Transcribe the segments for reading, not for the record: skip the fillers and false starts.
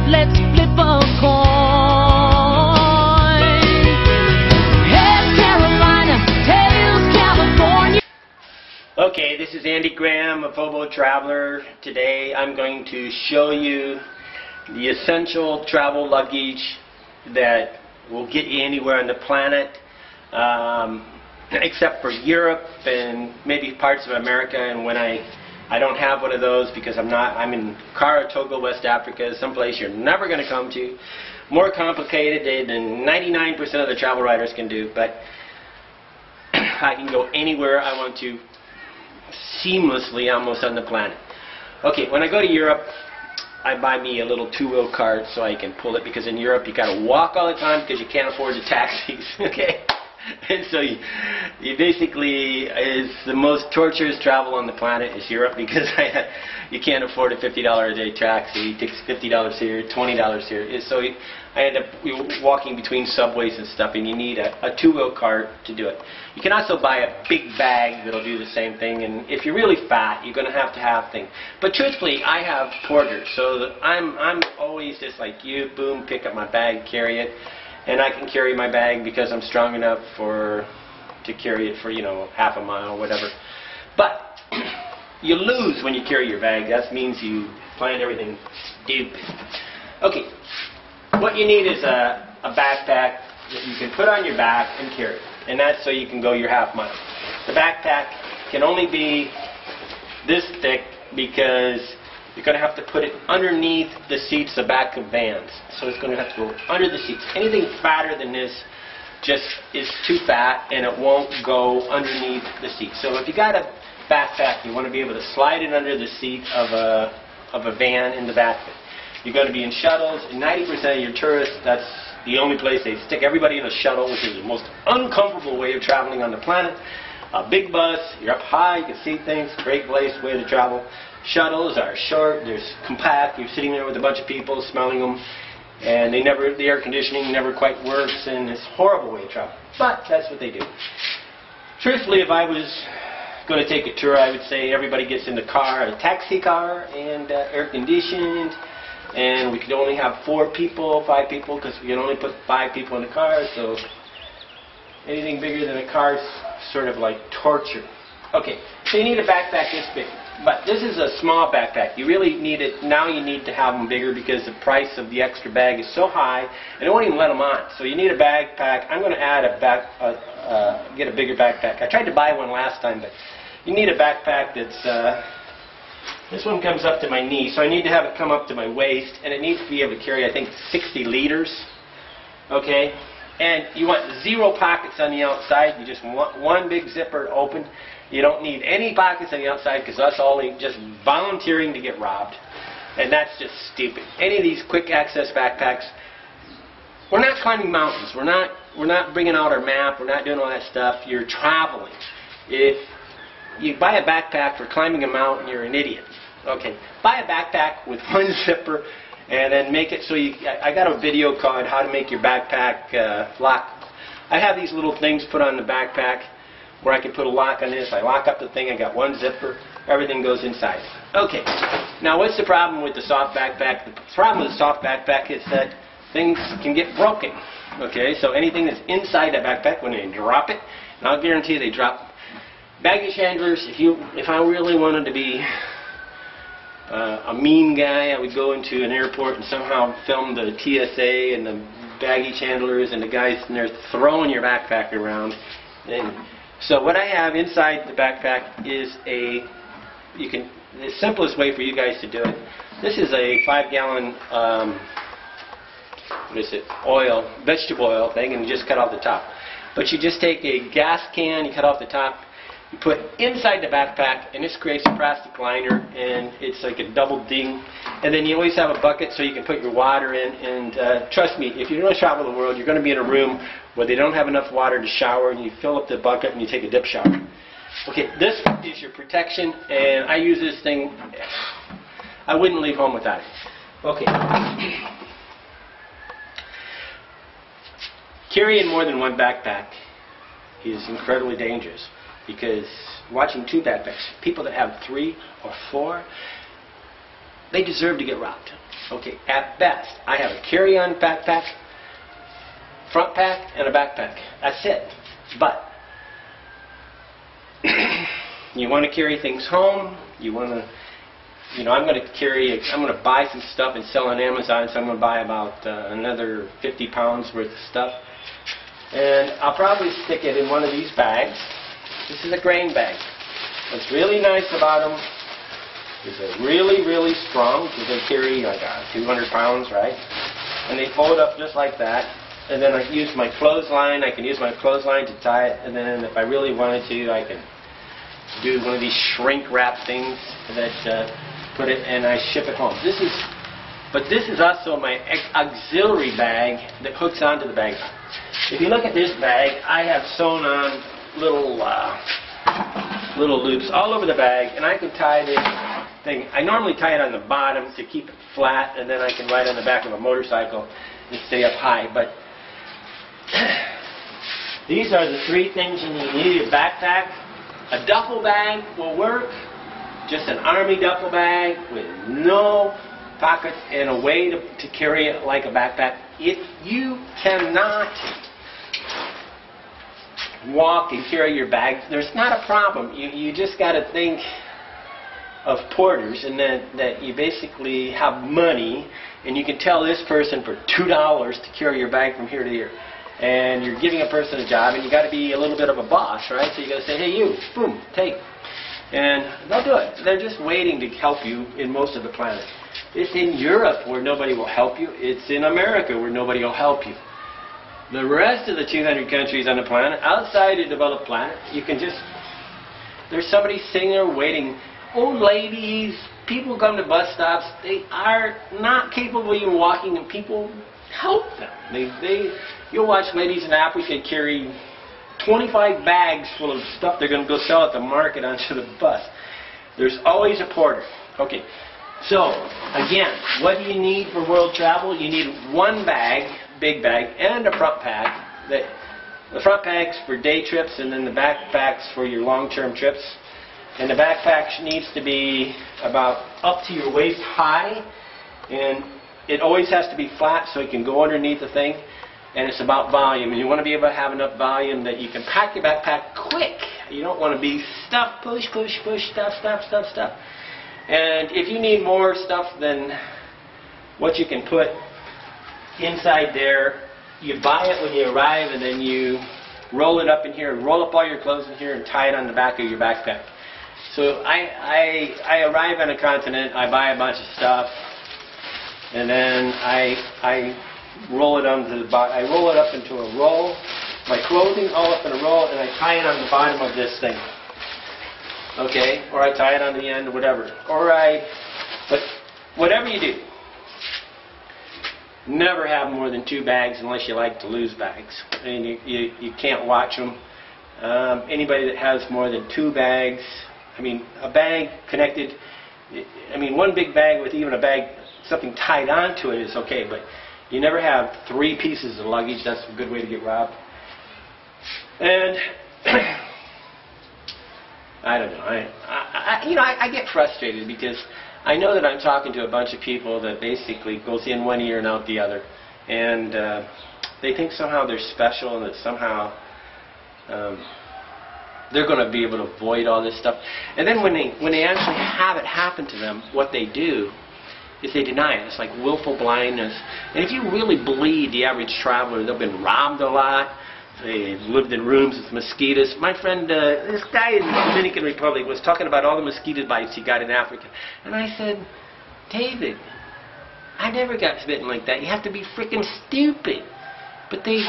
let's flip a coin. Heads Carolina, tails California. Okay, this is Andy Graham of Hobo Traveler. Today I'm going to show you the essential travel luggage that will get you anywhere on the planet, except for Europe and maybe parts of America. And when I don't have one of those because I'm in Kara, Togo, West Africa, someplace you're never going to come to. More complicated than 99% of the travel writers can do, but I can go anywhere I want to seamlessly almost on the planet. Okay, when I go to Europe, I buy me a little two-wheel cart so I can pull it, because in Europe you got to walk all the time because you can't afford the taxis. Okay, and so you basically, is the most torturous travel on the planet is Europe, because you can't afford a $50 a day taxi. It takes $50 here, $20 here. So I end up walking between subways and stuff, and you need a two-wheel cart to do it. You can also buy a big bag that'll do the same thing, and if you're really fat, you're going to have things. But truthfully, I have porters, so I'm always just like you, boom, pick up my bag, carry it, and I can carry my bag because I'm strong enough to carry it for, you know, half a mile or whatever. But you lose when you carry your bag. That means you find everything stupid. Okay. What you need is a backpack that you can put on your back and carry, and that's so you can go your half mile. The backpack can only be this thick because you're going to have to put it underneath the seats, the back of vans. So it's going to have to go under the seats. Anything fatter than this just is too fat, and it won't go underneath the seat. So if you got a backpack, you want to be able to slide it under the seat of a van in the back of it. You're going to be in shuttles, and 90% of your tourists, that's the only place they stick everybody in a shuttle, which is the most uncomfortable way of traveling on the planet. A big bus, you're up high, you can see things, great way to travel. Shuttles are short, they're compact, you're sitting there with a bunch of people smelling them, and the air conditioning never quite works, and it's a horrible way to travel. But that's what they do. Truthfully, if I was going to take a tour, I would say everybody gets in the car, a taxi car, and air conditioned. And we could only have 4 people, 5 people, because we can only put 5 people in the car, so anything bigger than a car is sort of like torture. Okay, so you need a backpack this big. But this is a small backpack. You really need it, now you need to have them bigger because the price of the extra bag is so high, and they won't even let them on. So you need a backpack. I'm going to add get a bigger backpack. I tried to buy one last time, but you need a backpack that's... this one comes up to my knee, so I need to have it come up to my waist, and it needs to be able to carry, I think, 60 liters. Okay? And you want 0 pockets on the outside. You just want one big zipper open. You don't need any pockets on the outside, because that's only just volunteering to get robbed. And that's just stupid. Any of these quick access backpacks, we're not climbing mountains. We're not bringing out our map. We're not doing all that stuff. You're traveling. If you buy a backpack for climbing a mountain, you're an idiot. Okay, buy a backpack with one zipper, and then make it so you... I got a video called How to Make Your Backpack Lock. I have these little things put on the backpack where I can put a lock on this. I lock up the thing, I got one zipper, everything goes inside. Okay, now what's the problem with the soft backpack? The problem with the soft backpack is that things can get broken. Okay, so anything that's inside that backpack, when they drop it, and I'll guarantee you they drop. Baggage handlers, if I really wanted to be a mean guy, I would go into an airport and somehow film the TSA and the baggage handlers and the guys in there throwing your backpack around. And so what I have inside the backpack is the simplest way for you guys to do it. This is a 5-gallon vegetable oil thing, and you just cut off the top. But you just take a gas can, you cut off the top, you put inside the backpack, and this creates a plastic liner, and it's like a double ding. And then you always have a bucket so you can put your water in. And trust me, if you're going to travel the world, you're going to be in a room where they don't have enough water to shower, and you fill up the bucket and you take a dip shower. Okay, this is your protection, and I use this thing. I wouldn't leave home without it. Okay. Carrying more than one backpack is incredibly dangerous, because watching 2 backpacks, people that have 3 or 4, they deserve to get robbed. Okay, at best, I have a carry-on backpack, front pack, and a backpack. That's it. But you want to carry things home. You want to, I'm going to buy some stuff and sell on Amazon. So I'm going to buy about another 50 pounds worth of stuff, and I'll probably stick it in one of these bags. This is a grain bag. What's really nice about them is they're really, really strong because they carry like 200 pounds, right? And they fold up just like that. And then I use my clothesline. I can use my clothesline to tie it. And then if I really wanted to, I can do one of these shrink wrap things that put it, and I ship it home. But this is also my auxiliary bag that hooks onto the bag. If you look at this bag, I have sewn on little loops all over the bag, and I can tie this thing. I normally tie it on the bottom to keep it flat, and then I can ride on the back of a motorcycle and stay up high. But these are the three things you need. You need a backpack. A duffel bag will work. Just an army duffel bag with no pockets and a way to carry it like a backpack. If you cannot walk and carry your bags, there's not a problem. You just got to think of porters, and that you basically have money, and you can tell this person for $2 to carry your bag from here to here. And you're giving a person a job, and you got to be a little bit of a boss, right? So you got to say, hey, you, boom, take. And they'll do it. They're just waiting to help you in most of the planet. It's in Europe where nobody will help you. It's in America where nobody will help you. The rest of the 200 countries on the planet, outside the developed planet, you can just, there's somebody sitting there waiting. Old ladies, people come to bus stops, they are not capable of even walking, and people help them. You'll watch ladies in Africa carry 25 bags full of stuff they're going to go sell at the market onto the bus. There's always a porter. Okay, so again, what do you need for world travel? You need one bag, big bag, and a front pack. The front pack's for day trips, and then the backpack's for your long-term trips. And the backpack needs to be about up to your waist high, and it always has to be flat so it can go underneath the thing. And it's about volume, and you want to be able to have enough volume that you can pack your backpack quick. You don't want to be stuff, push, push, push, stuff, stuff, stuff, stuff. And if you need more stuff than what you can put inside there, you buy it when you arrive, and then you roll it up in here, roll up all your clothes in here, and tie it on the back of your backpack. So I arrive on a continent, I buy a bunch of stuff, and then I roll it onto the bottom. I roll it up into a roll, my clothing all up in a roll, and I tie it on the bottom of this thing. Okay, or I tie it on the end, or whatever. But whatever you do, never have more than 2 bags unless you like to lose bags. And you can't watch them. Anybody that has more than 2 bags, I mean, a bag connected, I mean, one big bag with even a bag, something tied onto it is okay, but you never have 3 pieces of luggage. That's a good way to get robbed. And I don't know. I get frustrated because I know that I'm talking to a bunch of people that basically goes in one ear and out the other, and they think somehow they're special and that somehow they're going to be able to avoid all this stuff. And then when they actually have it happen to them, what they do is they deny it. It's like willful blindness. And if you really believe the average traveler, they've been robbed a lot, they've lived in rooms with mosquitoes. My friend, this guy in the Dominican Republic was talking about all the mosquito bites he got in Africa. And I said, David, I never got bitten like that. You have to be freaking stupid. But they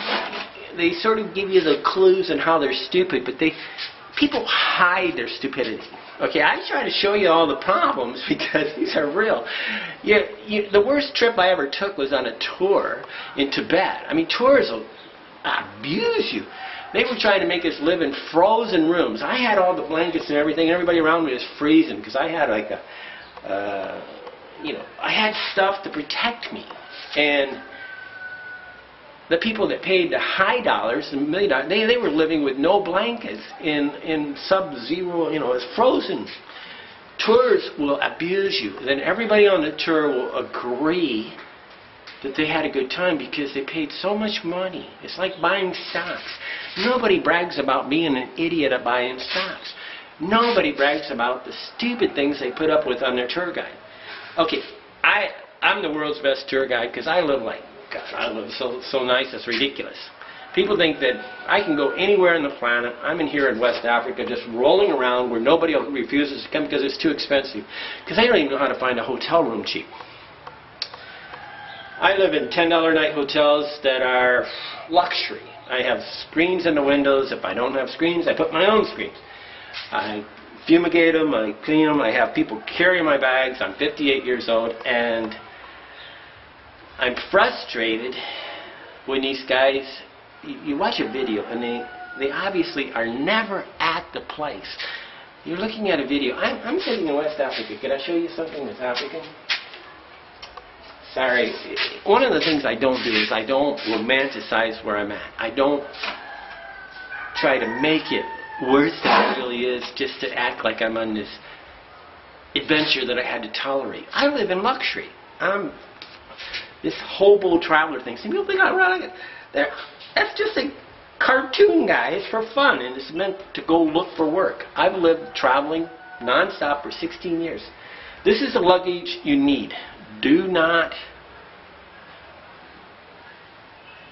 sort of give you the clues on how they're stupid, but people hide their stupidity. Okay, I try to show you all the problems because these are real. The worst trip I ever took was on a tour in Tibet. I mean, tours will abuse you. They were trying to make us live in frozen rooms. I had all the blankets and everything, and everybody around me was freezing because I had like I had stuff to protect me. And the people that paid the high dollars, the $1 million, they were living with no blankets in sub-zero, it's frozen. tours will abuse you. Then everybody on the tour will agree that they had a good time because they paid so much money. It's like buying stocks. Nobody brags about being an idiot at buying stocks. Nobody brags about the stupid things they put up with on their tour guide. Okay, I'm the world's best tour guide because I live like, God, I live so nice, it's ridiculous. People think that I can go anywhere on the planet. I'm in here in West Africa just rolling around where nobody refuses to come because it's too expensive. Because I don't even know how to find a hotel room cheap. I live in $10 a night hotels that are luxury. I have screens in the windows. If I don't have screens, I put my own screens. I fumigate them, I clean them, I have people carry my bags. I'm 58 years old, and I'm frustrated when these guys, you watch a video and they obviously are never at the place. You're looking at a video. I'm sitting in West Africa. Can I show you something that's African? Sorry. One of the things I don't do is I don't romanticize where I'm at. I don't try to make it worse than it really is just to act like I'm on this adventure that I had to tolerate. I live in luxury. I'm this hobo traveler thing. Some people think I'm running. That's just a cartoon, guy. It's for fun, and it's meant to go look for work. I've lived traveling non-stop for 16 years. This is the luggage you need. Do not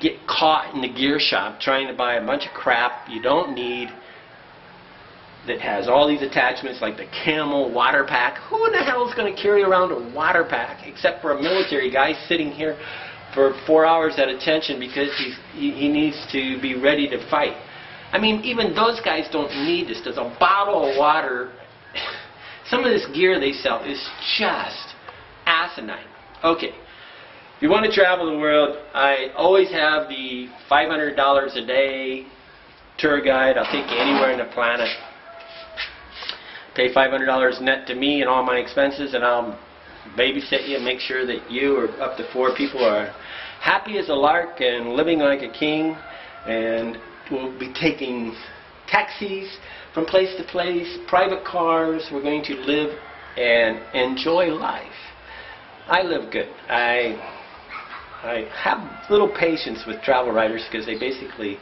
get caught in the gear shop trying to buy a bunch of crap you don't need that has all these attachments like the camel water pack. Who in the hell is going to carry around a water pack except for a military guy sitting here for 4 hours at attention because he needs to be ready to fight? I mean, even those guys don't need this. There's a bottle of water. Some of this gear they sell is just asinine. Okay, if you want to travel the world, I always have the $500 a day tour guide. I'll take you anywhere on the planet. Pay $500 net to me and all my expenses, and I'll babysit you and make sure that you or up to 4 people are happy as a lark and living like a king. And we'll be taking taxis from place to place, private cars. We're going to live and enjoy life. I live good. I have little patience with travel writers because they basically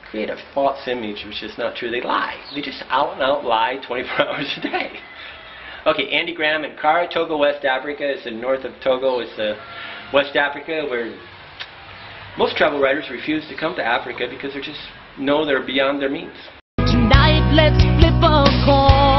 create a false image which is not true. They lie. They just out and out lie 24 hours a day. Okay, Andy Graham in Kara, Togo, West Africa. It's in north of Togo. It's West Africa, where most travel writers refuse to come to Africa because they just know they're beyond their means. Tonight, let's flip a coin.